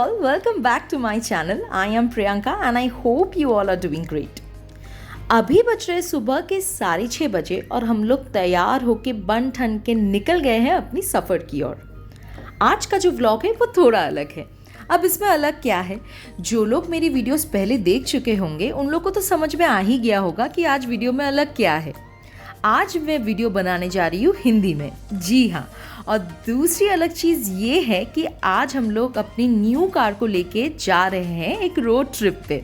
all, welcome back to my channel. I am Priyanka and I hope you all are doing great. अभी बज रहे सुबह के 6:30 बजे और हम लोग तैयार होके बन ठन के निकल गए हैं अपनी सफ़र की ओर। आज का जो व्लॉग है वो थोड़ा अलग है। अब इसमें अलग क्या है, जो लोग मेरी वीडियोस पहले देख चुके होंगे उन लोग को तो समझ में आ ही गया होगा कि आज वीडियो में अलग क्या है। आज मैं वीडियो बनाने जा रही हूँ हिंदी में, जी हाँ। और दूसरी अलग चीज़ ये है कि आज हम लोग अपनी न्यू कार को लेके जा रहे हैं एक रोड ट्रिप पे।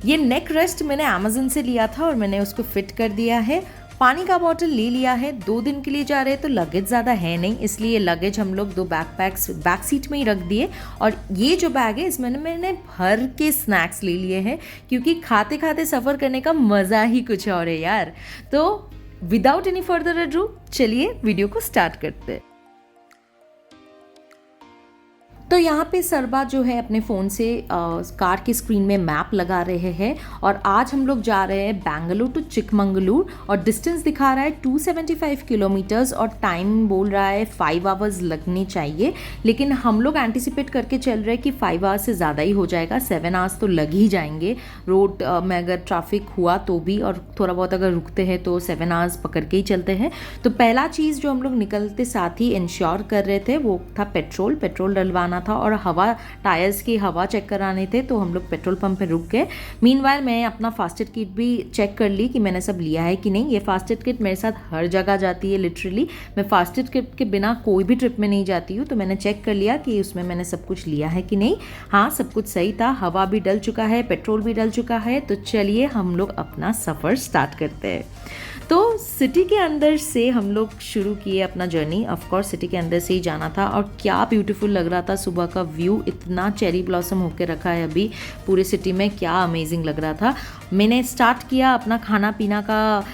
ये नेक रेस्ट मैंने अमेज़न से लिया था और मैंने उसको फिट कर दिया है। पानी का बॉटल ले लिया है। 2 दिन के लिए जा रहे हैं तो लगेज ज़्यादा है नहीं, इसलिए लगेज हम लोग 2 बैकपैक्स बैक सीट में ही रख दिए। और ये जो बैग है इसमें मैंने भर के स्नैक्स ले लिए हैं, क्योंकि खाते खाते सफ़र करने का मज़ा ही कुछ और है यार। तो विदाउट एनी फर्दर अडू चलिए वीडियो को स्टार्ट करते हैं। तो यहाँ पे सरबा जो है अपने फ़ोन से कार की स्क्रीन में मैप लगा रहे हैं और आज हम लोग जा रहे हैं बेंगलुरु टू चिकमंगलुरु और डिस्टेंस दिखा रहा है 275 किलोमीटर्स और टाइम बोल रहा है 5 आवर्स लगने चाहिए, लेकिन हम लोग एंटिसिपेट करके चल रहे हैं कि 5 आवर्स से ज़्यादा ही हो जाएगा। 7 आवर्स तो लग ही जाएंगे रोड में अगर ट्रैफिक हुआ तो भी, और थोड़ा बहुत अगर रुकते हैं तो 7 आवर्स पकड़ के ही चलते हैं। तो पहला चीज़ जो हम लोग निकलते साथ ही इंश्योर कर रहे थे वो था पेट्रोल डलवाना था और हवा, टायर्स की हवा चेक कराने थे, तो हम लोग पेट्रोल पंप पे रुक गए। मीनवाइल मैं अपना फास्टेड किट भी चेक कर ली कि मैंने सब लिया है कि नहीं। ये फास्टेड किट मेरे साथ हर जगह जाती है, लिटरली मैं फास्टेड किट के बिना कोई भी ट्रिप में नहीं जाती हूँ। तो मैंने चेक कर लिया कि उसमें मैंने सब कुछ लिया है कि नहीं। हाँ, सब कुछ सही था, हवा भी डल चुका है, पेट्रोल भी डल चुका है। तो चलिए हम लोग अपना सफ़र स्टार्ट करते हैं। तो सिटी के अंदर से हम लोग शुरू किए अपना जर्नी। ऑफ कोर्स सिटी के अंदर से ही जाना था और क्या ब्यूटीफुल लग रहा था। सुबह का व्यू इतना चेरी ब्लॉसम होके रखा है अभी पूरे सिटी में, क्या अमेजिंग लग रहा था। मैंने स्टार्ट किया अपना खाना पीना का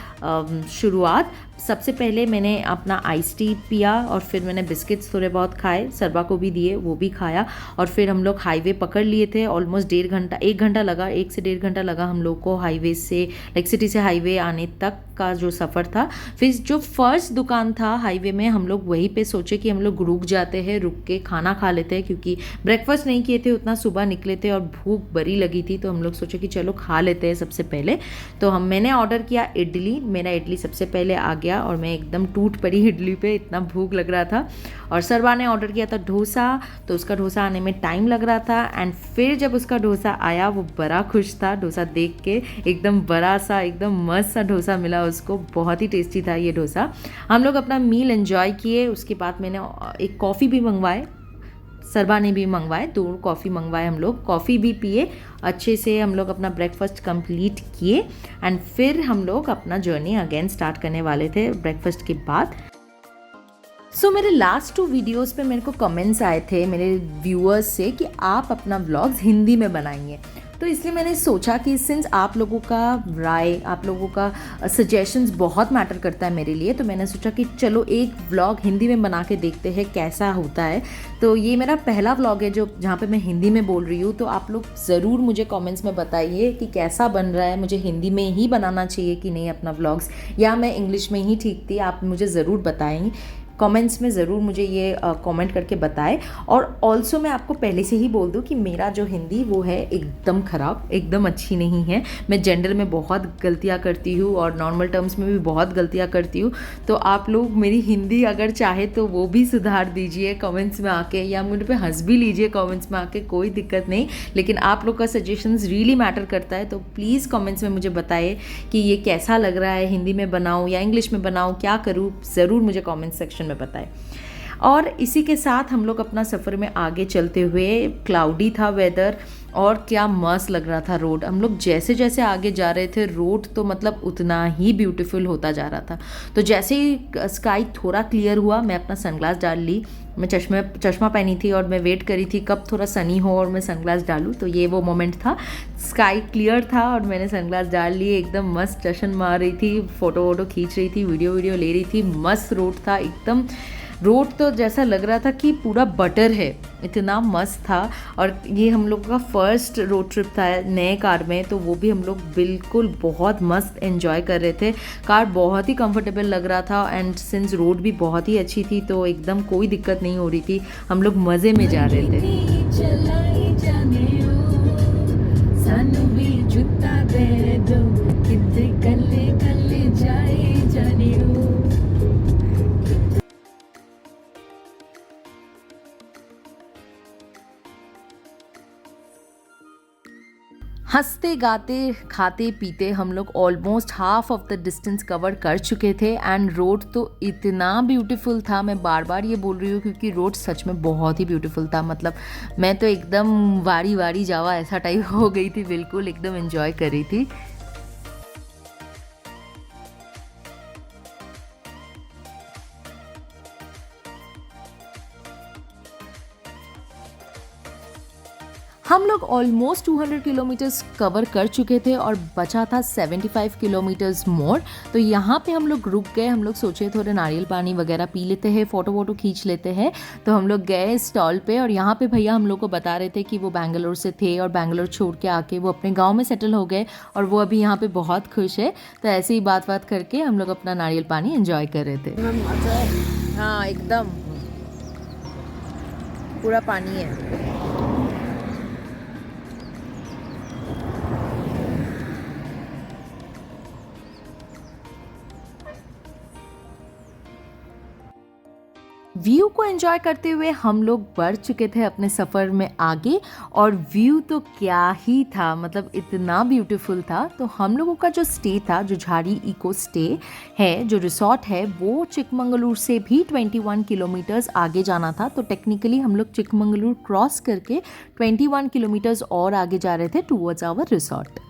शुरुआत। सबसे पहले मैंने अपना आइस टी पिया और फिर मैंने बिस्किट्स थोड़े बहुत खाए, सरबा को भी दिए, वो भी खाया। और फिर हम लोग हाईवे पकड़ लिए थे। ऑलमोस्ट 1 घंटा लगा, 1 से 1.5 घंटा लगा हम लोग को हाईवे से, लाइक सिटी से हाईवे आने तक का जो सफ़र था। फिर जो फर्स्ट दुकान था हाईवे में, हम लोग वहीं पे सोचे कि हम लोग रुक जाते हैं, रुक के खाना खा लेते हैं, क्योंकि ब्रेकफास्ट नहीं किए थे, उतना सुबह निकले थे और भूख बड़ी लगी थी। तो हम लोग सोचे कि चलो खा लेते हैं सबसे पहले। तो मैंने ऑर्डर किया इडली। मेरा इडली सबसे पहले आ गया और मैं एकदम टूट पड़ी इडली पे, इतना भूख लग रहा था। और सरबा ने ऑर्डर किया था डोसा, तो उसका डोसा आने में टाइम लग रहा था। एंड फिर जब उसका डोसा आया वो बड़ा खुश था डोसा देख के, एकदम बड़ा सा, एकदम मस्त सा डोसा मिला उसको। बहुत ही टेस्टी था ये डोसा। हम लोग अपना मील एंजॉय किए। उसके बाद मैंने एक कॉफ़ी भी मंगवाए, सरबा ने भी मंगवाए, 2 कॉफ़ी मंगवाए। हम लोग कॉफ़ी भी पिए, अच्छे से हम लोग अपना ब्रेकफास्ट कंप्लीट किए। एंड फिर हम लोग अपना जर्नी अगेन स्टार्ट करने वाले थे ब्रेकफास्ट के बाद। मेरे लास्ट 2 वीडियोस पे मेरे को कमेंट्स आए थे मेरे व्यूअर्स से कि आप अपना व्लॉग्स हिंदी में बनाएंगे। तो इसलिए मैंने सोचा कि सिंस आप लोगों का राय, आप लोगों का सजेशंस बहुत मैटर करता है मेरे लिए, तो मैंने सोचा कि चलो एक व्लॉग हिंदी में बना के देखते हैं कैसा होता है। तो ये मेरा पहला व्लॉग है जहाँ पे मैं हिंदी में बोल रही हूँ। तो आप लोग ज़रूर मुझे कमेंट्स में बताइए कि कैसा बन रहा है, मुझे हिंदी में ही बनाना चाहिए कि नहीं अपना व्लॉग्स, या मैं इंग्लिश में ही ठीक थी। आप मुझे ज़रूर बताएं कमेंट्स में, ज़रूर मुझे ये कमेंट करके बताएं। और ऑल्सो मैं आपको पहले से ही बोल दूं कि मेरा जो हिंदी वो है एकदम ख़राब, एकदम अच्छी नहीं है। मैं जेंडर में बहुत गलतियां करती हूँ और नॉर्मल टर्म्स में भी बहुत गलतियां करती हूँ। तो आप लोग मेरी हिंदी अगर चाहे तो वो भी सुधार दीजिए कमेंट्स में आके, या मुझे पे हंस भी लीजिए कमेंट्स में आके, कोई दिक्कत नहीं। लेकिन आप लोग का सजेशंस रियली मैटर करता है। तो प्लीज़ कमेंट्स में मुझे बताइए कि ये कैसा लग रहा है, हिंदी में बनाऊँ या इंग्लिश में बनाऊँ, क्या करूँ, ज़रूर मुझे कमेंट सेक्शन में बताएं। और इसी के साथ हम लोग अपना सफ़र में आगे चलते हुए, क्लाउडी था वेदर और क्या मस्त लग रहा था रोड। हम लोग जैसे जैसे आगे जा रहे थे रोड तो मतलब उतना ही ब्यूटीफुल होता जा रहा था। तो जैसे ही स्काई थोड़ा क्लियर हुआ, मैं अपना सनग्लास डाल ली। मैं चश्मा पहनी थी और मैं वेट करी थी कब थोड़ा सनी हो और मैं सनग्लास डालूँ। तो ये वो मोमेंट था, स्काई क्लियर था और मैंने सनग्लास डाल लिए, एकदम मस्त जश्न मार रही थी, फ़ोटो खींच रही थी, वीडियो ले रही थी। मस्त रोड था एकदम। रोड तो जैसा लग रहा था कि पूरा बटर है, इतना मस्त था। और ये हम लोग का फर्स्ट रोड ट्रिप था नए कार में, तो वो भी हम लोग बिल्कुल बहुत मस्त एंजॉय कर रहे थे। कार बहुत ही कंफर्टेबल लग रहा था एंड सिंस रोड भी बहुत ही अच्छी थी तो एकदम कोई दिक्कत नहीं हो रही थी, हम लोग मज़े में जा रहे थे। हंसते गाते खाते पीते हम लोग almost half of the distance cover कर चुके थे एंड रोड तो इतना ब्यूटीफुल था, मैं बार बार ये बोल रही हूँ क्योंकि रोड सच में बहुत ही ब्यूटीफुल था। मतलब मैं तो एकदम वारी वारी जावा ऐसा टाइप हो गई थी, बिल्कुल एकदम एंजॉय कर रही थी। हम लोग ऑलमोस्ट 200 किलोमीटर्स कवर कर चुके थे और बचा था 75 किलोमीटर्स मोर। तो यहाँ पे हम लोग रुक गए, हम लोग सोचे थोड़े नारियल पानी वगैरह पी लेते हैं, फ़ोटो वोटो खींच लेते हैं। तो हम लोग गए स्टॉल पे और यहाँ पे भैया हम लोग को बता रहे थे कि वो बैंगलोर से थे और बैंगलोर छोड़ के आके वो अपने गाँव में सेटल हो गए और वो अभी यहाँ पर बहुत खुश है। तो ऐसे ही बात बात करके हम लोग अपना नारियल पानी इन्जॉय कर रहे थे। हाँ एकदम पूरा पानी है। व्यू को एंजॉय करते हुए हम लोग बढ़ चुके थे अपने सफ़र में आगे और व्यू तो क्या ही था, मतलब इतना ब्यूटीफुल था। तो हम लोगों का जो स्टे था, जो झाड़ी इको स्टे है, जो रिसॉर्ट है, वो चिकमंगलूर से भी 21 किलोमीटर्स आगे जाना था। तो टेक्निकली हम लोग चिकमंगलूर क्रॉस करके 21 किलोमीटर्स और आगे जा रहे थे टूवर्ड्स आवर रिसॉर्ट।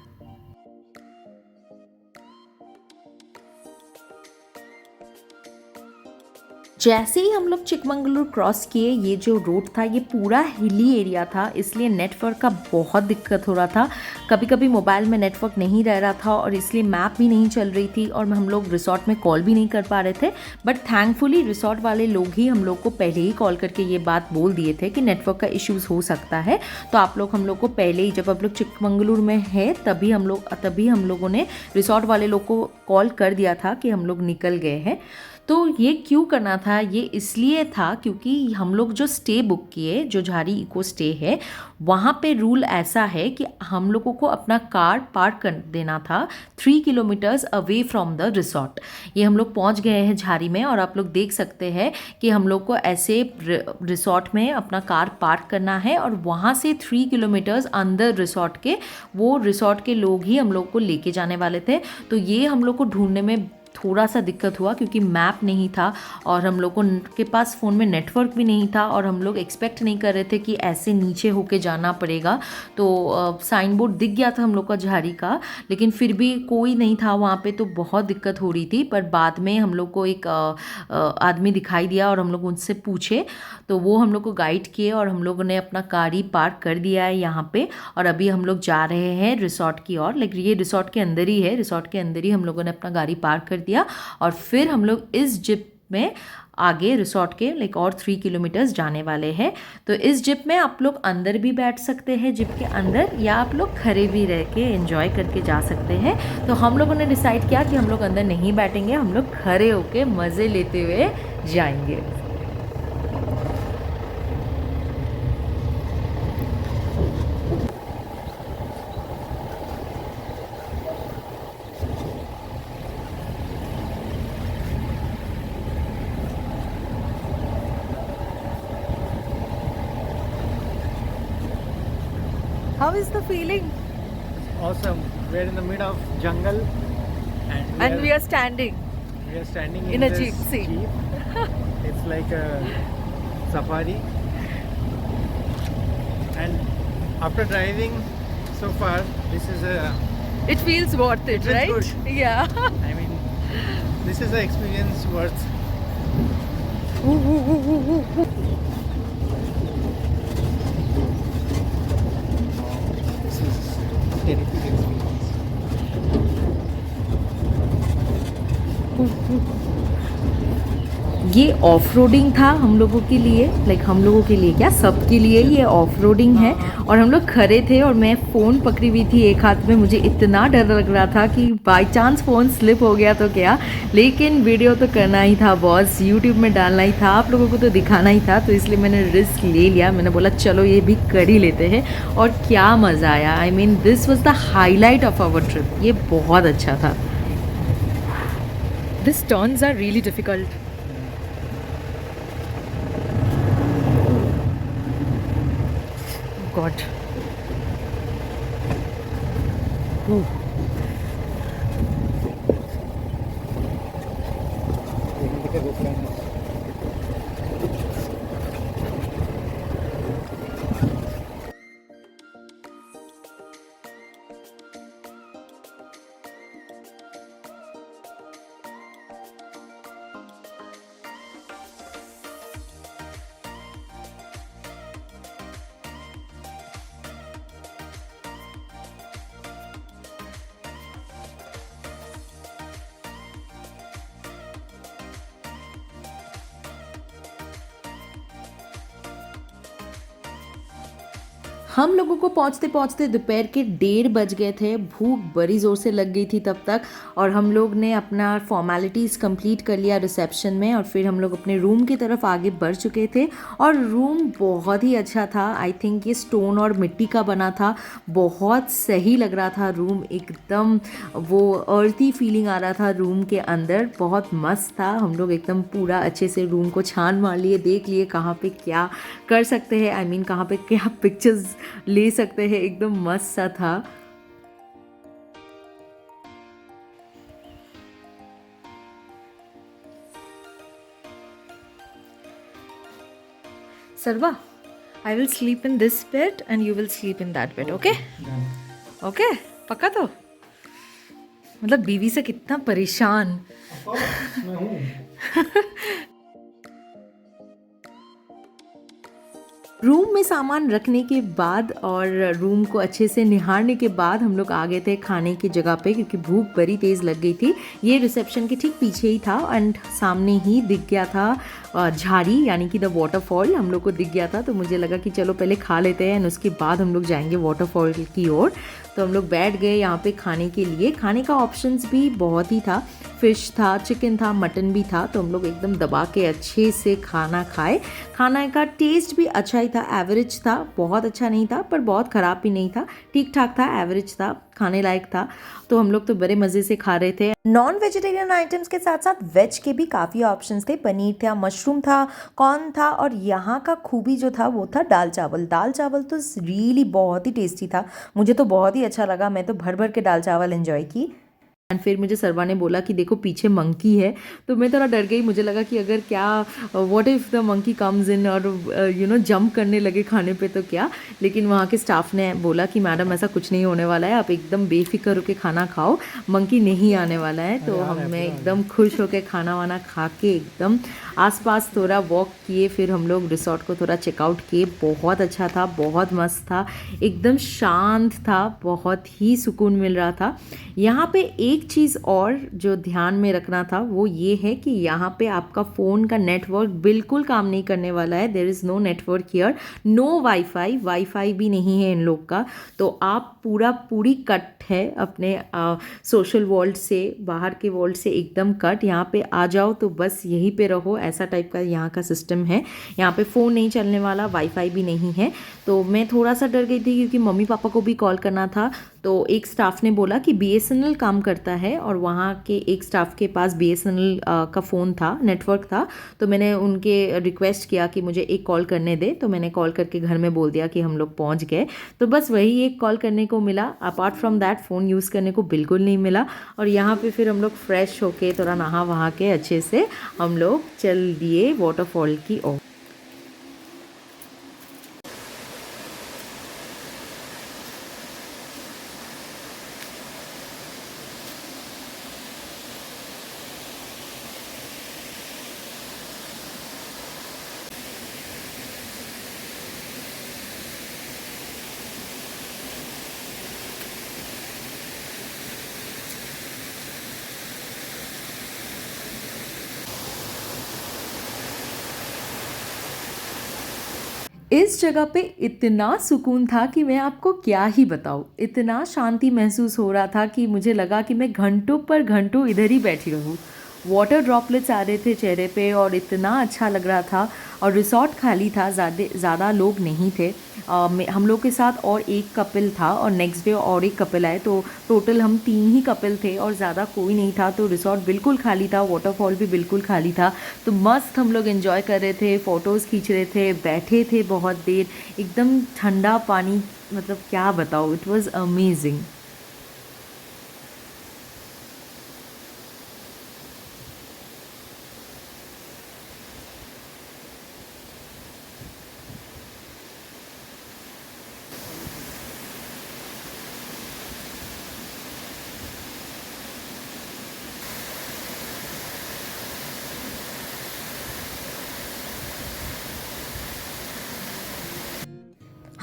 जैसे ही हम लोग चिकमंगलूर क्रॉस किए, ये जो रोड था ये पूरा हिली एरिया था, इसलिए नेटवर्क का बहुत दिक्कत हो रहा था। कभी कभी मोबाइल में नेटवर्क नहीं रह रहा था और इसलिए मैप भी नहीं चल रही थी और हम लोग रिसॉर्ट में कॉल भी नहीं कर पा रहे थे। बट थैंकफुली रिसॉर्ट वाले लोग ही हम लोग को पहले ही कॉल करके ये बात बोल दिए थे कि नेटवर्क का इश्यूज़ हो सकता है। तो आप लोग हम लोग को पहले ही, जब आप लोग चिकमंगलूर में है तभी हम लोगों ने रिसॉर्ट वाले लोग को कॉल कर दिया था कि हम लोग निकल गए हैं। तो ये क्यों करना था? ये इसलिए था क्योंकि हम लोग जो स्टे बुक किए, जो झाड़ी इको स्टे है, वहाँ पे रूल ऐसा है कि हम लोगों को अपना कार पार्क कर देना था 3 kilometres away from the resort. ये हम लोग पहुँच गए हैं झाड़ी में और आप लोग देख सकते हैं कि हम लोग को ऐसे रिसॉर्ट में अपना कार पार्क करना है और वहाँ से 3 किलोमीटर्स अंदर रिसॉर्ट के, वो रिसॉर्ट के लोग ही हम लोग को लेके जाने वाले थे। तो ये हम लोग को ढूंढने में थोड़ा सा दिक्कत हुआ क्योंकि मैप नहीं था और हम लोगों के पास फ़ोन में नेटवर्क भी नहीं था और हम लोग एक्सपेक्ट नहीं कर रहे थे कि ऐसे नीचे होके जाना पड़ेगा। तो साइन बोर्ड दिख गया था हम लोग का झाड़ी का, लेकिन फिर भी कोई नहीं था वहाँ पे, तो बहुत दिक्कत हो रही थी। पर बाद में हम लोग को एक आदमी दिखाई दिया और हम लोग उनसे पूछे तो वो हम लोग को गाइड किए और हम लोगों ने अपना कार ही पार्क कर दिया है यहाँ पे। और अभी हम लोग जा रहे हैं रिसॉर्ट की ओर, लेकिन ये रिसॉर्ट के अंदर ही है, रिसॉर्ट के अंदर ही हम लोगों ने अपना गाड़ी पार्क कर दिया और फिर हम लोग इस जिप में आगे रिसॉर्ट के और 3 किलोमीटर्स जाने वाले हैं। तो इस जिप में आप लोग अंदर भी बैठ सकते हैं जिप के अंदर, या आप लोग खड़े भी रह के एंजॉय करके जा सकते हैं। तो हम लोगों ने डिसाइड किया कि हम लोग अंदर नहीं बैठेंगे, हम लोग खड़े होके मज़े लेते हुए जाएंगे। How is the feeling? Awesome. We're in the middle of jungle And we are standing in a this jeep. See, It's like a safari. And after driving so far, this is it feels worth it, It feels right? good. Yeah. I mean, this is an experience worth. This is terrific experience. ये off roading था हम लोगों के लिए, हम लोगों के लिए क्या, सबके लिए ये ऑफ रोडिंग है। और हम लोग खड़े थे और मैं फ़ोन पकड़ी हुई थी एक हाथ में, मुझे इतना डर लग रहा था कि बाई चांस फ़ोन स्लिप हो गया तो क्या, लेकिन वीडियो तो करना ही था बॉस, यूट्यूब में डालना ही था, आप लोगों को तो दिखाना ही था। तो इसलिए मैंने रिस्क ले लिया, मैंने बोला चलो ये भी कर ही लेते हैं। और क्या मज़ा आया, I mean this was the highlight of our trip, ये बहुत अच्छा था। This turns are really difficult. God. हम लोगों को पहुंचते पहुंचते दोपहर के 1:30 बज गए थे। भूख बड़ी ज़ोर से लग गई थी तब तक, और हम लोग ने अपना फॉर्मेलिटीज़ कंप्लीट कर लिया रिसेप्शन में, और फिर हम लोग अपने रूम की तरफ आगे बढ़ चुके थे। और रूम बहुत ही अच्छा था। आई थिंक ये स्टोन और मिट्टी का बना था। बहुत सही लग रहा था रूम, एकदम वो अर्थी फीलिंग आ रहा था रूम के अंदर। बहुत मस्त था। हम लोग एकदम पूरा अच्छे से रूम को छान मार लिए, देख लिए कहाँ पे क्या कर सकते हैं, आई मीन कहाँ पे क्या पिक्चर्स ले सकते हैं। एकदम मस्त सा था। सर्वा, I will sleep in this bed and you will sleep in that bed, okay? Okay, पक्का तो? मतलब बीवी से कितना परेशान। रूम में सामान रखने के बाद और रूम को अच्छे से निहारने के बाद हम लोग आ गए थे खाने की जगह पे, क्योंकि भूख बड़ी तेज़ लग गई थी। ये रिसेप्शन के ठीक पीछे ही था एंड सामने ही दिख गया था झाड़ी, यानी कि द वाटरफॉल हम लोग को दिख गया था। तो मुझे लगा कि चलो पहले खा लेते हैं एंड उसके बाद हम लोग जाएंगे वाटरफॉल की ओर। तो हम लोग बैठ गए यहाँ पे खाने के लिए। खाने का ऑप्शंस भी बहुत ही था, फ़िश था, चिकन था, मटन भी था। तो हम लोग एकदम दबा के अच्छे से खाना खाए। खाना का टेस्ट भी अच्छा ही था, एवरेज था, बहुत अच्छा नहीं था पर बहुत ख़राब भी नहीं था, ठीक ठाक था, एवरेज था, खाने लायक था। तो हम लोग तो बड़े मज़े से खा रहे थे। नॉन वेजिटेरियन आइटम्स के साथ साथ वेज के भी काफ़ी ऑप्शंस थे। पनीर था, मशरूम था, कॉर्न था, और यहाँ का खूबी जो था वो था दाल चावल। दाल चावल तो रियली बहुत ही टेस्टी था। मुझे तो बहुत ही अच्छा लगा। मैं तो भर भर के दाल चावल एंजॉय की। एंड फिर मुझे सर्वा ने बोला कि देखो पीछे मंकी है। तो मैं थोड़ा डर गई। मुझे लगा कि अगर क्या what if the monkey comes in और जंप करने लगे खाने पे तो क्या। लेकिन वहाँ के स्टाफ ने बोला कि मैडम ऐसा कुछ नहीं होने वाला है, आप एकदम बेफिक्र होकर खाना खाओ, मंकी नहीं आने वाला है। तो हमें एकदम खुश होकर खाना वाना खा के एकदम आसपास थोड़ा वॉक किए। फिर हम लोग रिसोर्ट को थोड़ा चेकआउट किए। बहुत अच्छा था, बहुत मस्त था, एकदम शांत था, बहुत ही सुकून मिल रहा था। यहाँ पे एक चीज़ और जो ध्यान में रखना था वो ये है कि यहाँ पे आपका फ़ोन का नेटवर्क बिल्कुल काम नहीं करने वाला है। There is no network here, no wifi भी नहीं है इन लोग का। तो आप पूरी कट है अपने सोशल वर्ल्ड से, बाहर के वर्ल्ड से एकदम कट। यहाँ पे आ जाओ तो बस यहीं पे रहो, ऐसा टाइप का यहाँ का सिस्टम है। यहाँ पे फ़ोन नहीं चलने वाला, वाईफाई भी नहीं है। तो मैं थोड़ा सा डर गई थी क्योंकि मम्मी पापा को भी कॉल करना था। तो एक स्टाफ ने बोला कि BSNL काम करता है और वहाँ के एक स्टाफ के पास BSNL का फ़ोन था, नेटवर्क था। तो मैंने उनके रिक्वेस्ट किया कि मुझे एक कॉल करने दे। तो मैंने कॉल करके घर में बोल दिया कि हम लोग पहुँच गए। तो बस वही एक कॉल करने को मिला, apart from that phone use करने को बिल्कुल नहीं मिला। और यहाँ पे फिर हम लोग फ्रेश होके थोड़ा नहा वहा के अच्छे से हम लोग चल दिए वाटरफॉल की ओर। इस जगह पे इतना सुकून था कि मैं आपको क्या ही बताऊँ। इतना शांति महसूस हो रहा था कि मुझे लगा कि मैं घंटों पर घंटों इधर ही बैठी रहूँ। वाटर ड्रॉपलेट्स आ रहे थे चेहरे पे और इतना अच्छा लग रहा था। और रिसॉर्ट खाली था, ज़्यादा लोग नहीं थे। हम लोग के साथ और एक कपल था और नेक्स्ट डे और एक कपल आए। तो टोटल हम 3 ही कपल थे और ज़्यादा कोई नहीं था। तो रिसॉर्ट बिल्कुल खाली था, वाटरफॉल भी बिल्कुल खाली था। तो मस्त हम लोग एंजॉय कर रहे थे, फ़ोटोज़ खींच रहे थे, बैठे थे बहुत देर। एकदम ठंडा पानी, मतलब क्या बताऊँ, इट वॉज़ अमेजिंग।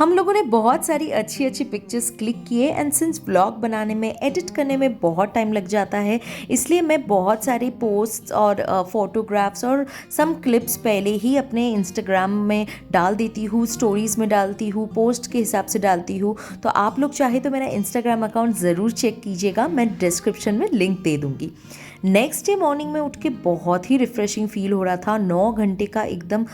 हम लोगों ने बहुत सारी अच्छी अच्छी पिक्चर्स क्लिक किए एंड सिंस व्लॉग बनाने में, एडिट करने में बहुत टाइम लग जाता है, इसलिए मैं बहुत सारे पोस्ट्स और फोटोग्राफ्स और सम क्लिप्स पहले ही अपने इंस्टाग्राम में डाल देती हूँ, स्टोरीज़ में डालती हूँ, पोस्ट के हिसाब से डालती हूँ। तो आप लोग चाहे तो मेरा इंस्टाग्राम अकाउंट ज़रूर चेक कीजिएगा, मैं डिस्क्रिप्शन में लिंक दे दूँगी। नेक्स्ट डे मॉर्निंग में उठ के बहुत ही रिफ़्रेशिंग फील हो रहा था। 9 घंटे का एकदम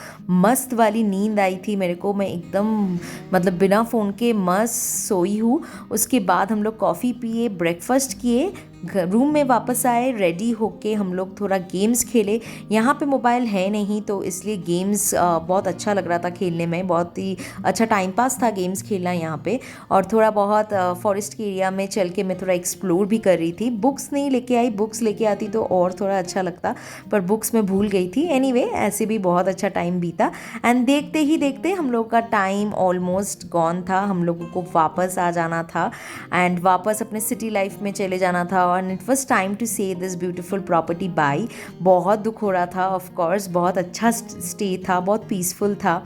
मस्त वाली नींद आई थी मेरे को, मैं एकदम मतलब बिना फ़ोन के मस्त सोई हूँ। उसके बाद हम लोग कॉफ़ी पिए, ब्रेकफास्ट किए, रूम में वापस आए, रेडी होके हम लोग थोड़ा गेम्स खेले। यहाँ पे मोबाइल है नहीं तो इसलिए गेम्स बहुत अच्छा लग रहा था खेलने में, बहुत ही अच्छा टाइम पास था गेम्स खेलना यहाँ पे। और थोड़ा बहुत फॉरेस्ट के एरिया में चल के मैं थोड़ा एक्सप्लोर भी कर रही थी। बुक्स नहीं लेके आई, बुक्स लेके आती तो और थोड़ा अच्छा लगता, पर बुक्स मैं भूल गई थी। एनीवे ऐसे भी बहुत अच्छा टाइम बीता एंड देखते ही देखते हम लोग का टाइम ऑलमोस्ट गॉन था। हम लोगों को वापस आ जाना था एंड वापस अपने सिटी लाइफ में चले जाना था and it was time to say this beautiful property bye. बहुत दुख हो रहा था, ऑफ कोर्स बहुत अच्छा स्टे था, बहुत पीसफुल था।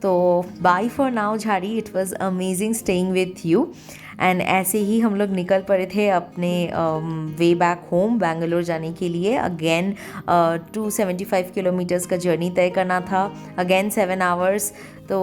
तो बाय फॉर नाउ झाड़ी, it was amazing staying with you. And ऐसे ही हम लोग निकल पड़े थे अपने वे बैक होम बेंगलोर जाने के लिए। अगेन 275 किलोमीटर्स का जर्नी तय करना था, अगेन 7 आवर्स। तो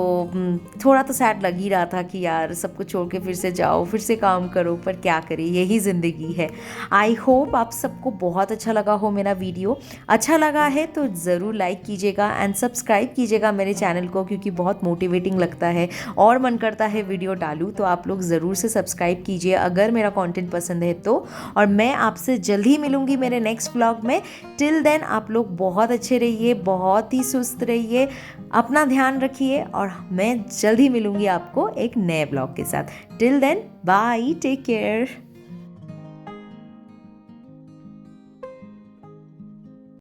थोड़ा तो सैड लग ही रहा था कि यार सब कुछ छोड़ के फिर से जाओ, फिर से काम करो, पर क्या करें, यही ज़िंदगी है। आई होप आप सबको बहुत अच्छा लगा हो मेरा वीडियो। अच्छा लगा है तो ज़रूर लाइक कीजिएगा एंड सब्सक्राइब कीजिएगा मेरे चैनल को, क्योंकि बहुत मोटिवेटिंग लगता है और मन करता है वीडियो डालूँ। तो आप लोग ज़रूर से सब्सक्राइब कीजिए अगर मेरा कंटेंट पसंद है तो। और मैं आपसे जल्द ही मिलूँगी मेरे नेक्स्ट व्लॉग में। टिल देन आप लोग बहुत अच्छे रहिए, बहुत ही सुस्त रहिए, अपना ध्यान रखिए और मैं जल्द ही मिलूँगी आपको एक नए ब्लॉग के साथ। Till then bye, take care.